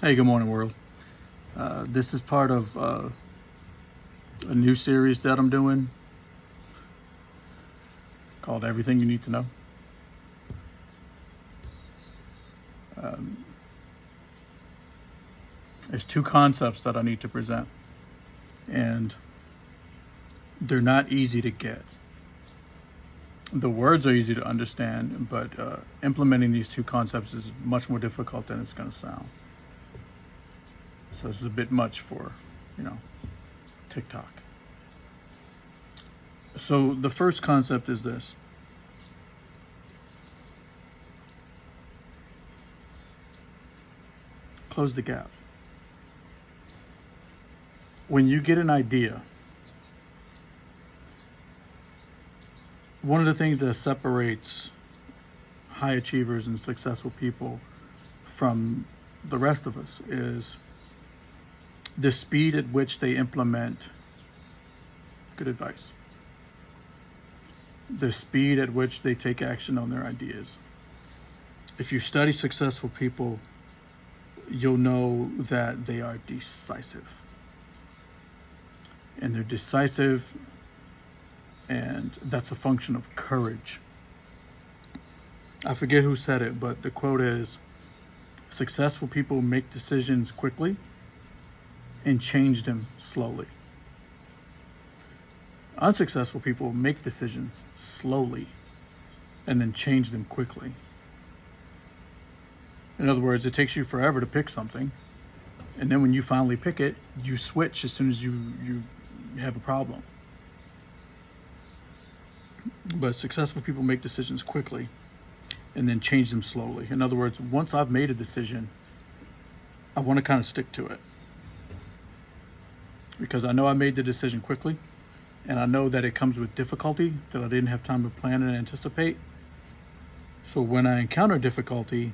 Hey, good morning, world. This is part of a new series that I'm doing called Everything You Need to Know. There's two concepts that I need to present, and they're not easy to get. The words are easy to understand, but implementing these two concepts is much more difficult than it's going to sound. So this is a bit much for, TikTok. So the first concept is this. Close the gap. When you get an idea, one of the things that separates high achievers and successful people from the rest of us is the speed at which they implement good advice, the speed at which they take action on their ideas. If you study successful people, you'll know that they are decisive. And they're decisive, and that's a function of courage. I forget who said it, but the quote is, successful people make decisions quickly and change them slowly. Unsuccessful people make decisions slowly and then change them quickly. In other words, it takes you forever to pick something, and then when you finally pick it, you switch as soon as you have a problem. But successful people make decisions quickly and then change them slowly. In other words, once I've made a decision, I want to kind of stick to it, because I know I made the decision quickly, and I know that it comes with difficulty that I didn't have time to plan and anticipate. So when I encounter difficulty,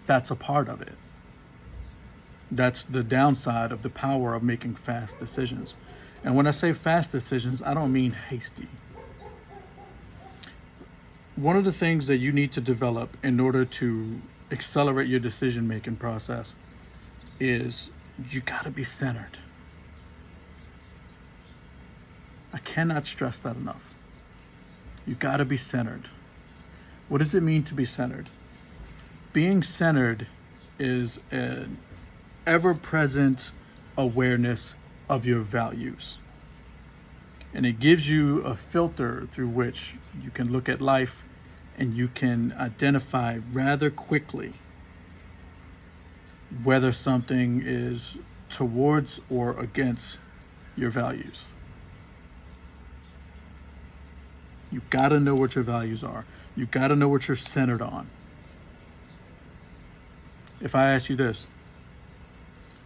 that's a part of it. That's the downside of the power of making fast decisions. And when I say fast decisions, I don't mean hasty. One of the things that you need to develop in order to accelerate your decision-making process is you gotta be centered. I cannot stress that enough. You gotta be centered. What does it mean to be centered? Being centered is an ever-present awareness of your values. And it gives you a filter through which you can look at life and you can identify rather quickly whether something is towards or against your values. You gotta know what your values are. You gotta know what you're centered on. If I ask you this,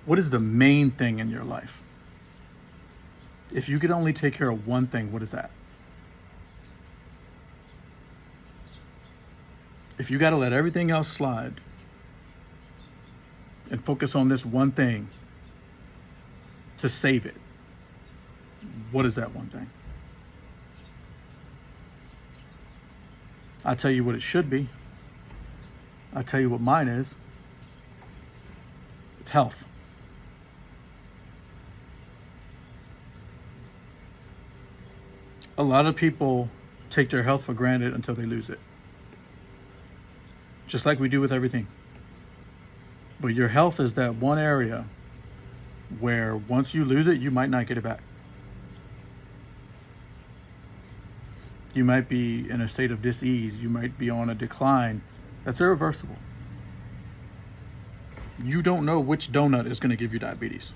what is the main thing in your life? If you could only take care of one thing, what is that? If you gotta let everything else slide and focus on this one thing to save it, what is that one thing? I'll tell you what it should be. I'll tell you what mine is. It's health. A lot of people take their health for granted until they lose it. Just like we do with everything. But your health is that one area where once you lose it, you might not get it back. You might be in a state of dis-ease. You might be on a decline. That's irreversible. You don't know which donut is going to give you diabetes.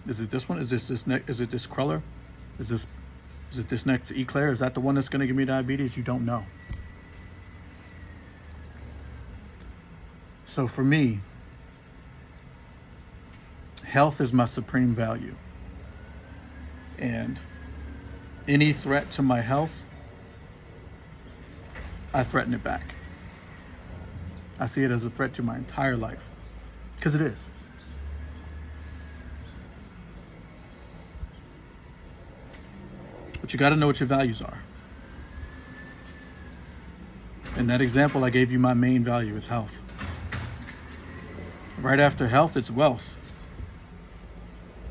Is it this one? Is it this cruller? Is it this next eclair? Is that the one that's going to give me diabetes? You don't know. So for me, health is my supreme value. And any threat to my health, I threaten it back. I see it as a threat to my entire life, because it is. But you got to know what your values are. In that example, I gave you my main value is health. Right after health, it's wealth.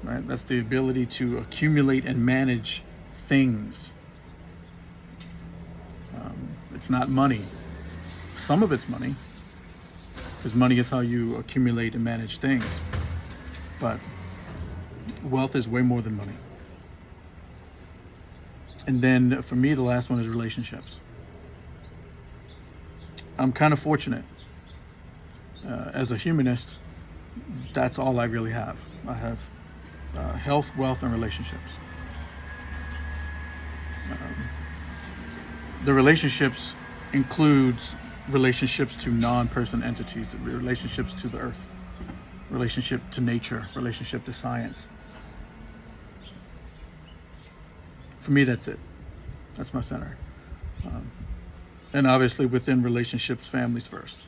Right? That's the ability to accumulate and manage things. It's not money. Some of it's money, because money is how you accumulate and manage things. But wealth is way more than money. And then for me, the last one is relationships. I'm kind of fortunate. As a humanist, that's all I really have. I have health, wealth, and relationships. The relationships includes relationships to non-person entities, relationships to the earth, relationship to nature, relationship to science. For me, that's it. That's my center. And obviously within relationships, families first.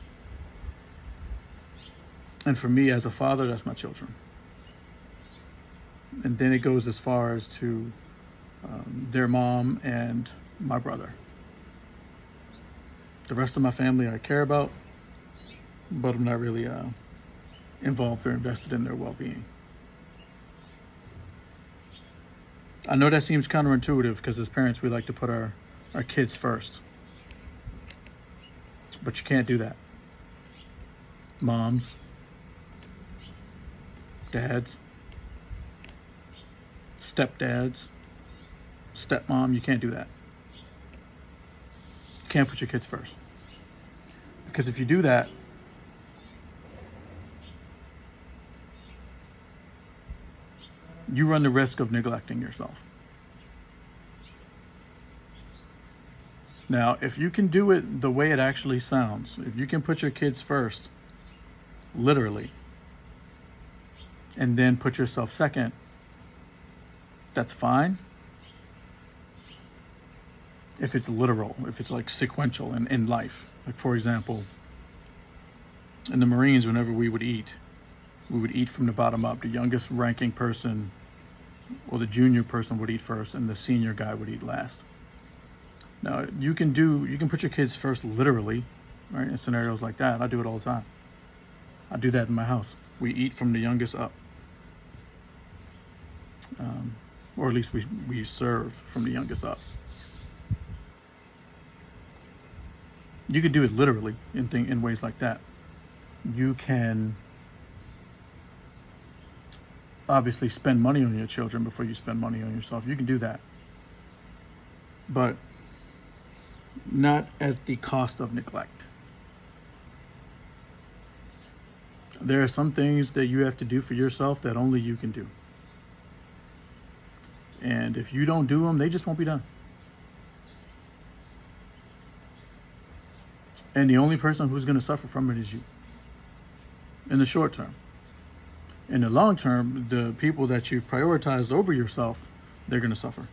And for me as a father, that's my children. And then it goes as far as to their mom and my brother. The rest of my family I care about, but I'm not really involved or invested in their well-being. I know that seems counterintuitive because as parents, we like to put our kids first. But you can't do that. Moms, dads, stepdads, stepmom, you can't do that. You can't put your kids first. Because if you do that, you run the risk of neglecting yourself. Now, if you can do it the way it actually sounds, if you can put your kids first, literally, and then put yourself second, that's fine. If it's literal, if it's like sequential in life. Like for example, in the Marines, whenever we would eat from the bottom up. The youngest ranking person or the junior person would eat first and the senior guy would eat last. Now, you can put your kids first literally, right? In scenarios like that. I do it all the time. I do that in my house. We eat from the youngest up. Or at least we serve from the youngest up. You could do it literally in ways like that. You can obviously spend money on your children before you spend money on yourself. You can do that. But not at the cost of neglect. There are some things that you have to do for yourself that only you can do. And if you don't do them, they just won't be done. And the only person who's going to suffer from it is you. In the short term. In the long term, the people that you've prioritized over yourself, they're going to suffer.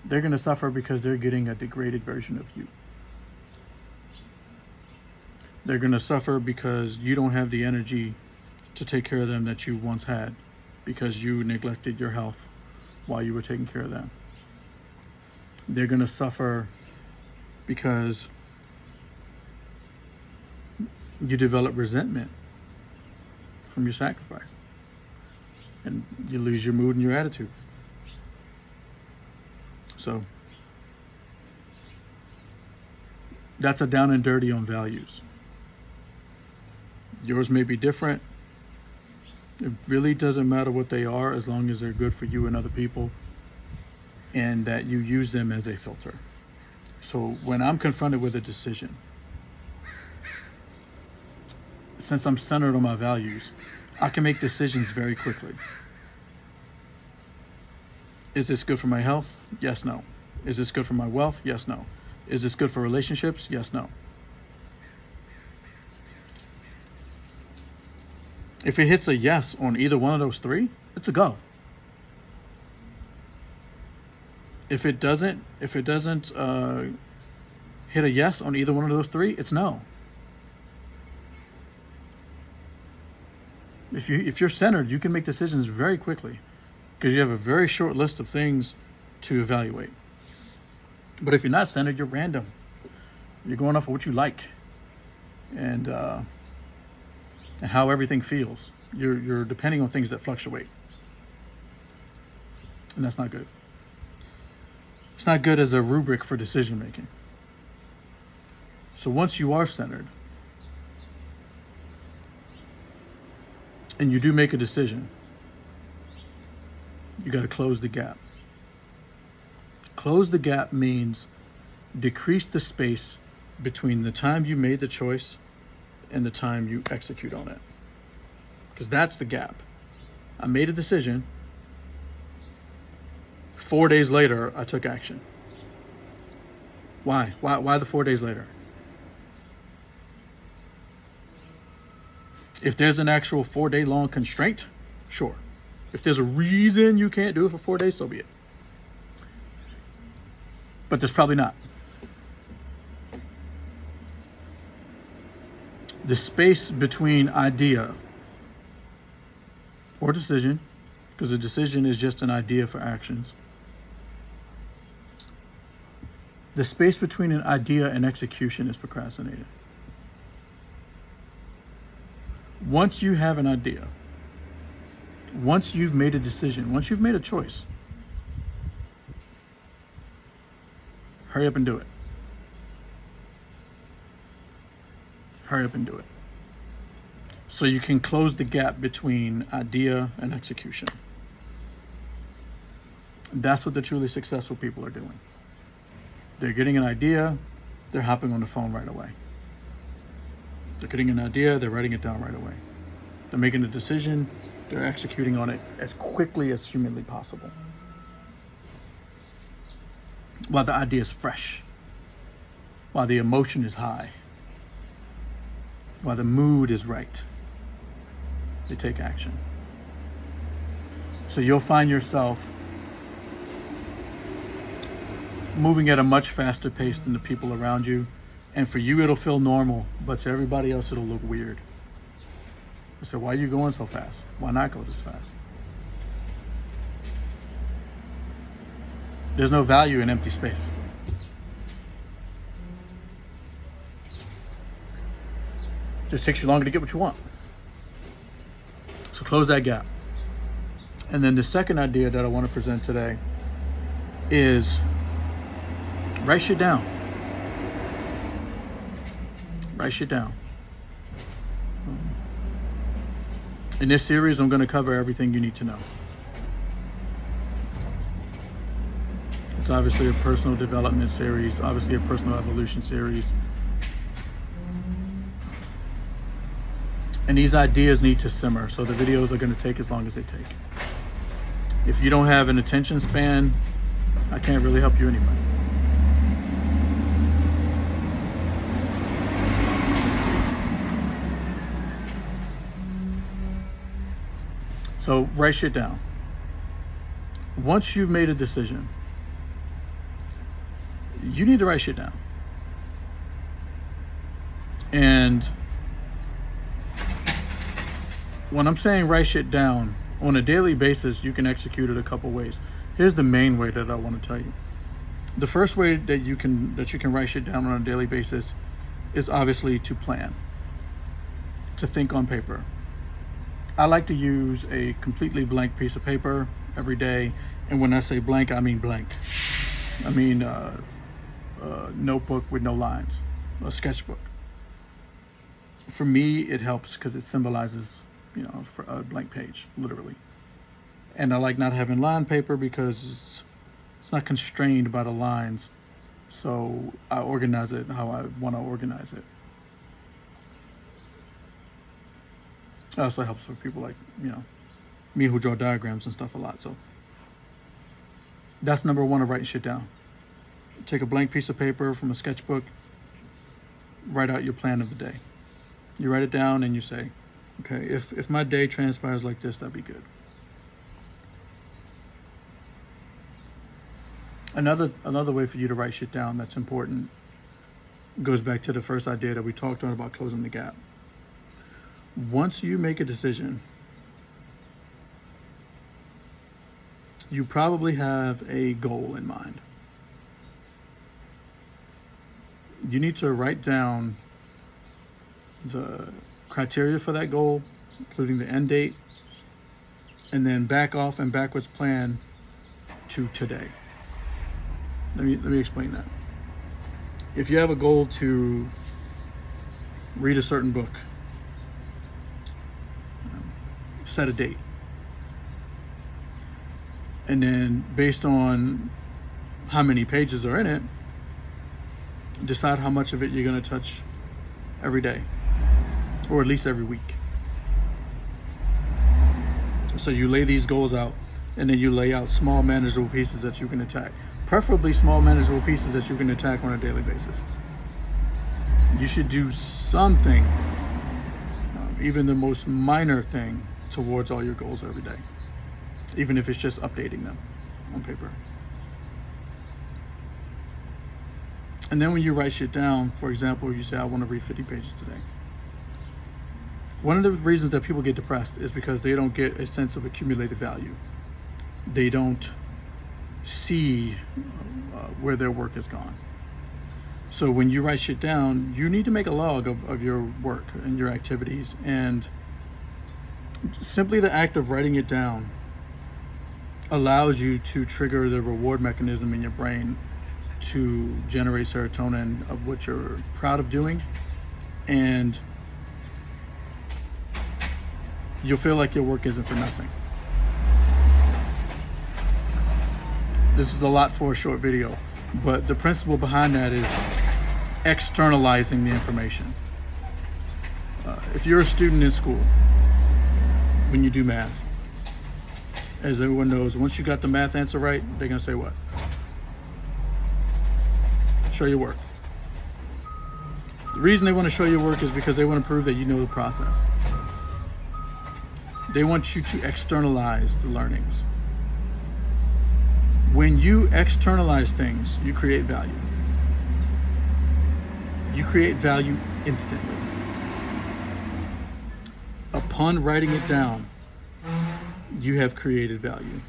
They're going to suffer because they're getting a degraded version of you. They're going to suffer because you don't have the energy to take care of them that you once had, because you neglected your health while you were taking care of them. They're going to suffer because you develop resentment from your sacrifice, and you lose your mood and your attitude. So that's a down and dirty on values. Yours may be different. It really doesn't matter what they are as long as they're good for you and other people, and that you use them as a filter. So when I'm confronted with a decision, since I'm centered on my values, I can make decisions very quickly. Is this good for my health? Yes, no. Is this good for my wealth? Yes, no. Is this good for relationships? Yes, no. If it hits a yes on either one of those three, it's a go. If it doesn't hit a yes on either one of those three, it's no. If you're centered, you can make decisions very quickly because you have a very short list of things to evaluate. But if you're not centered, you're random. You're going off of what you like. And and how everything feels. You're depending on things that fluctuate. And that's not good. It's not good as a rubric for decision making. So once you are centered and you do make a decision, you got to close the gap. Close the gap means decrease the space between the time you made the choice and the time you execute on it. Because that's the gap. I made a decision. 4 days later, I took action. Why? Why the 4 days later? If there's an actual 4 day long constraint, sure. If there's a reason you can't do it for 4 days, so be it. But there's probably not. The space between idea or decision, because a decision is just an idea for actions. The space between an idea and execution is procrastinated. Once you have an idea, once you've made a decision, once you've made a choice, hurry up and do it. Hurry up and do it. So you can close the gap between idea and execution. That's what the truly successful people are doing. They're getting an idea, they're hopping on the phone right away. They're getting an idea, they're writing it down right away. They're making a decision, they're executing on it as quickly as humanly possible. While the idea is fresh, while the emotion is high, while the mood is right, they take action. So you'll find yourself moving at a much faster pace than the people around you. And for you, it'll feel normal, but to everybody else, it'll look weird. I said, why are you going so fast? Why not go this fast? There's no value in empty space. It just takes you longer to get what you want. So close that gap. And then the second idea that I want to present today is write shit down. Write shit down. In this series, I'm going to cover everything you need to know. It's obviously a personal development series, obviously a personal evolution series. And these ideas need to simmer, so the videos are going to take as long as they take. If you don't have an attention span, I can't really help you anyway. So write shit down. Once you've made a decision, you need to write shit down. And when I'm saying write shit down, on a daily basis, you can execute it a couple ways. Here's the main way that I want to tell you. The first way that you can write shit down on a daily basis is obviously to plan, to think on paper. I like to use a completely blank piece of paper every day. And when I say blank, I mean blank. I mean a notebook with no lines, a sketchbook. For me, it helps because it symbolizes, for a blank page, literally. And I like not having line paper because it's not constrained by the lines. So I organize it how I want to organize it. It also helps for people like, me who draw diagrams and stuff a lot. So that's number one of writing shit down. Take a blank piece of paper from a sketchbook, write out your plan of the day. You write it down and you say, okay, if my day transpires like this, that'd be good. Another way for you to write shit down that's important goes back to the first idea that we talked about closing the gap. Once you make a decision, you probably have a goal in mind. You need to write down the criteria for that goal, including the end date, and then back off and backwards plan to today. Let me explain that. If you have a goal to read a certain book, set a date. And then based on how many pages are in it, decide how much of it you're going to touch every day, or at least every week. So you lay these goals out, and then you lay out small manageable pieces that you can attack. Preferably small manageable pieces that you can attack on a daily basis. You should do something, even the most minor thing, towards all your goals every day, even if it's just updating them on paper. And then when you write shit down, for example, you say, I want to read 50 pages today. One of the reasons that people get depressed is because they don't get a sense of accumulated value. They don't see where their work has gone. So when you write shit down, you need to make a log of your work and your activities. And simply the act of writing it down allows you to trigger the reward mechanism in your brain to generate serotonin of what you're proud of doing. And you'll feel like your work isn't for nothing. This is a lot for a short video, but the principle behind that is externalizing the information. If you're a student in school, when you do math, as everyone knows, once you got the math answer right, they're gonna say what? Show your work. The reason they want to show your work is because they want to prove that you know the process. They want you to externalize the learnings. When you externalize things, you create value. You create value instantly. Upon writing it down, you have created value.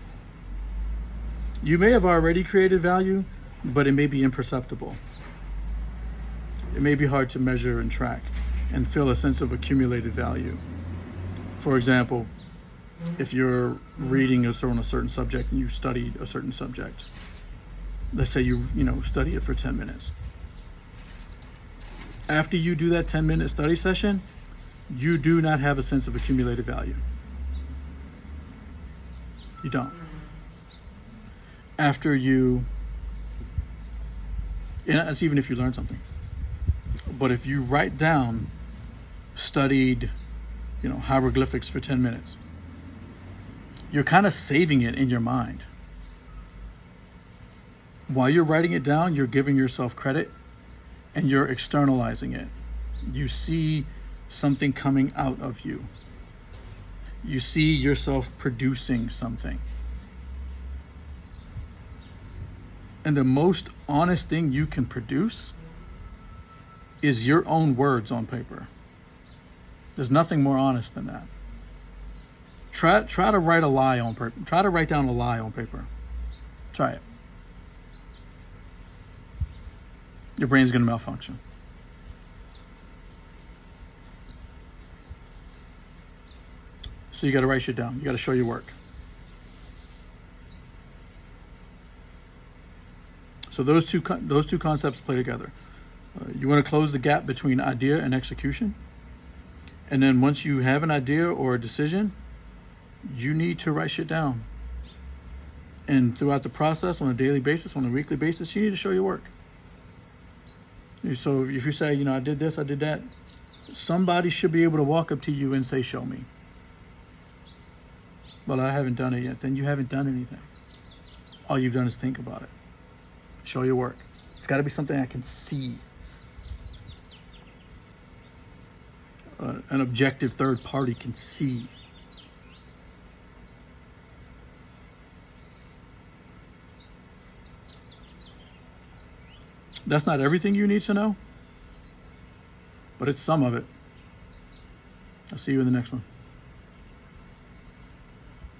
You may have already created value, but it may be imperceptible. It may be hard to measure and track and feel a sense of accumulated value. For example, if you're reading on a certain subject and you studied a certain subject, let's say you study it for 10 minutes. After you do that 10-minute study session, you do not have a sense of accumulated value. You don't. After you, and that's even if you learn something. But if you write down, studied, hieroglyphics for 10 minutes, you're kind of saving it in your mind. While you're writing it down, you're giving yourself credit and you're externalizing it. You see something coming out of you. You see yourself producing something. And the most honest thing you can produce is your own words on paper. There's nothing more honest than that. Try to write a lie on paper. Try to write down a lie on paper. Try it. Your brain's gonna malfunction. So you gotta write shit down. You gotta show your work. So those two concepts play together. You want to close the gap between idea and execution. And then once you have an idea or a decision, you need to write shit down. And throughout the process, on a daily basis, on a weekly basis, you need to show your work. So if you say, I did this, I did that, somebody should be able to walk up to you and say, show me. Well, I haven't done it yet. Then you haven't done anything. All you've done is think about it. Show your work. It's got to be something I can see. An objective third party can see. That's not everything you need to know, but it's some of it. I'll see you in the next one.